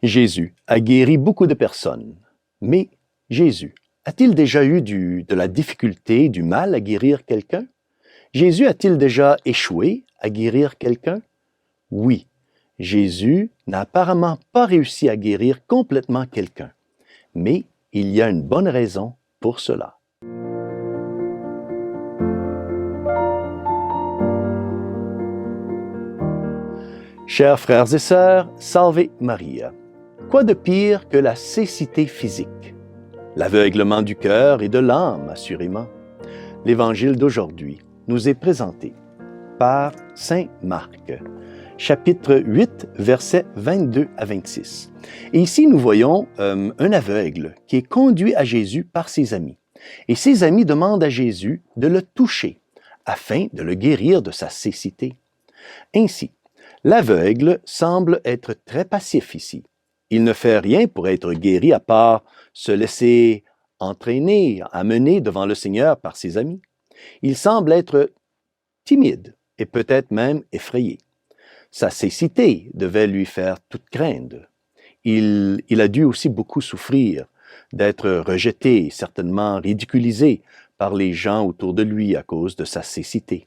Jésus a guéri beaucoup de personnes. Mais Jésus a-t-il déjà eu de la difficulté, du mal à guérir quelqu'un? Jésus a-t-il déjà échoué à guérir quelqu'un? Oui, Jésus n'a apparemment pas réussi à guérir complètement quelqu'un. Mais il y a une bonne raison pour cela. Chers frères et sœurs, Salve Maria. Quoi de pire que la cécité physique? L'aveuglement du cœur et de l'âme, assurément. L'Évangile d'aujourd'hui nous est présenté par Saint Marc, chapitre 8, versets 22 à 26. Et ici, nous voyons un aveugle qui est conduit à Jésus par ses amis. Et ses amis demandent à Jésus de le toucher afin de le guérir de sa cécité. Ainsi, l'aveugle semble être très passif ici. Il ne fait rien pour être guéri à part se laisser entraîner, amener devant le Seigneur par ses amis. Il semble être timide et peut-être même effrayé. Sa cécité devait lui faire toute crainte. Il a dû aussi beaucoup souffrir d'être rejeté, certainement ridiculisé par les gens autour de lui à cause de sa cécité.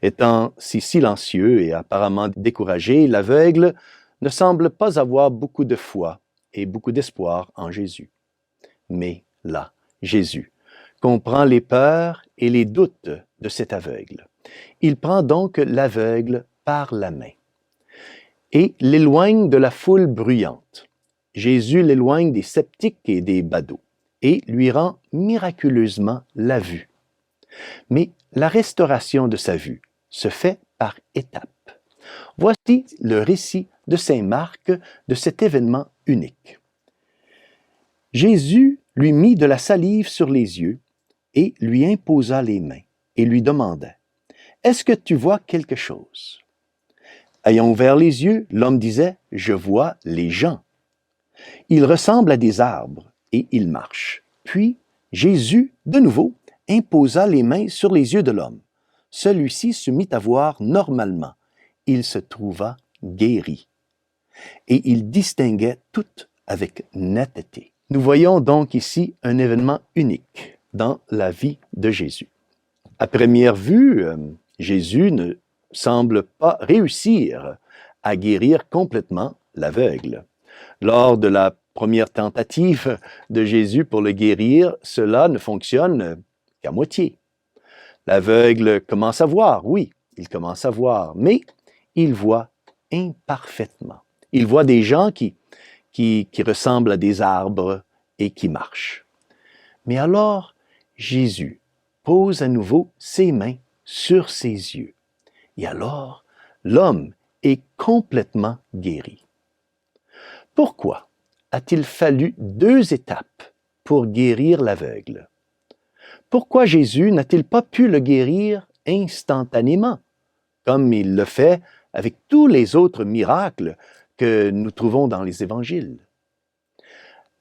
Étant si silencieux et apparemment découragé, l'aveugle ne semble pas avoir beaucoup de foi et beaucoup d'espoir en Jésus. Mais là, Jésus comprend les peurs et les doutes de cet aveugle. Il prend donc l'aveugle par la main et l'éloigne de la foule bruyante. Jésus l'éloigne des sceptiques et des badauds et lui rend miraculeusement la vue. Mais la restauration de sa vue se fait par étapes. Voici le récit de saint Marc de cet événement unique. Jésus lui mit de la salive sur les yeux et lui imposa les mains et lui demanda « Est-ce que tu vois quelque chose ?» Ayant ouvert les yeux, l'homme disait « Je vois les gens. » Ils ressemblent à des arbres et ils marchent. Puis Jésus, de nouveau, imposa les mains sur les yeux de l'homme. Celui-ci se mit à voir normalement. Il se trouva guéri. Et il distinguait tout avec netteté. Nous voyons donc ici un événement unique dans la vie de Jésus. À première vue, Jésus ne semble pas réussir à guérir complètement l'aveugle. Lors de la première tentative de Jésus pour le guérir, cela ne fonctionne qu'à moitié. L'aveugle commence à voir, oui, il commence à voir, mais il voit imparfaitement. Il voit des gens qui ressemblent à des arbres et qui marchent. Mais alors, Jésus pose à nouveau ses mains sur ses yeux. Et alors, l'homme est complètement guéri. Pourquoi a-t-il fallu 2 étapes pour guérir l'aveugle? Pourquoi Jésus n'a-t-il pas pu le guérir instantanément, comme il le fait avec tous les autres miracles que nous trouvons dans les évangiles?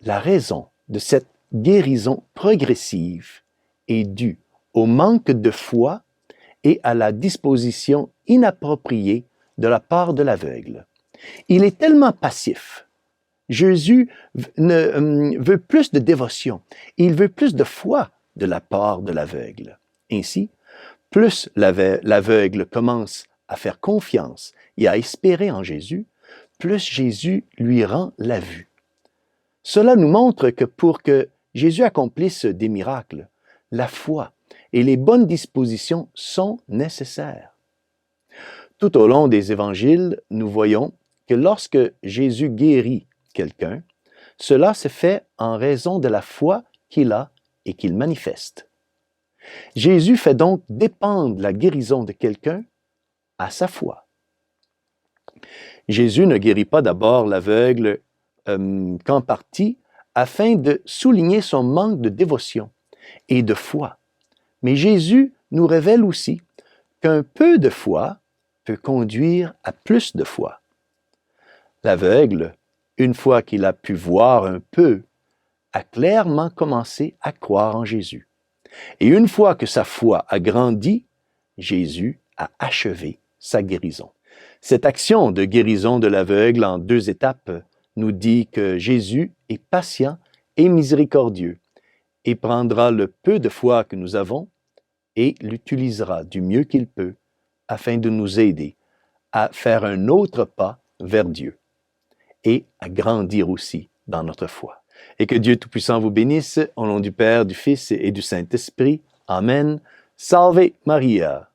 La raison de cette guérison progressive est due au manque de foi et à la disposition inappropriée de la part de l'aveugle. Il est tellement passif. Jésus veut plus de dévotion, il veut plus de foi de la part de l'aveugle. Ainsi, plus l'aveugle commence à faire confiance et à espérer en Jésus, plus Jésus lui rend la vue. Cela nous montre que pour que Jésus accomplisse des miracles, la foi et les bonnes dispositions sont nécessaires. Tout au long des évangiles, nous voyons que lorsque Jésus guérit quelqu'un, cela se fait en raison de la foi qu'il a et qu'il manifeste. Jésus fait donc dépendre la guérison de quelqu'un à sa foi. Jésus ne guérit pas d'abord l'aveugle qu'en partie afin de souligner son manque de dévotion et de foi. Mais Jésus nous révèle aussi qu'un peu de foi peut conduire à plus de foi. L'aveugle, une fois qu'il a pu voir un peu, a clairement commencé à croire en Jésus. Et une fois que sa foi a grandi, Jésus a achevé sa guérison. Cette action de guérison de l'aveugle en 2 étapes nous dit que Jésus est patient et miséricordieux et prendra le peu de foi que nous avons et l'utilisera du mieux qu'il peut afin de nous aider à faire un autre pas vers Dieu et à grandir aussi dans notre foi. Et que Dieu Tout-Puissant vous bénisse, au nom du Père, du Fils et du Saint-Esprit. Amen. Salve Maria.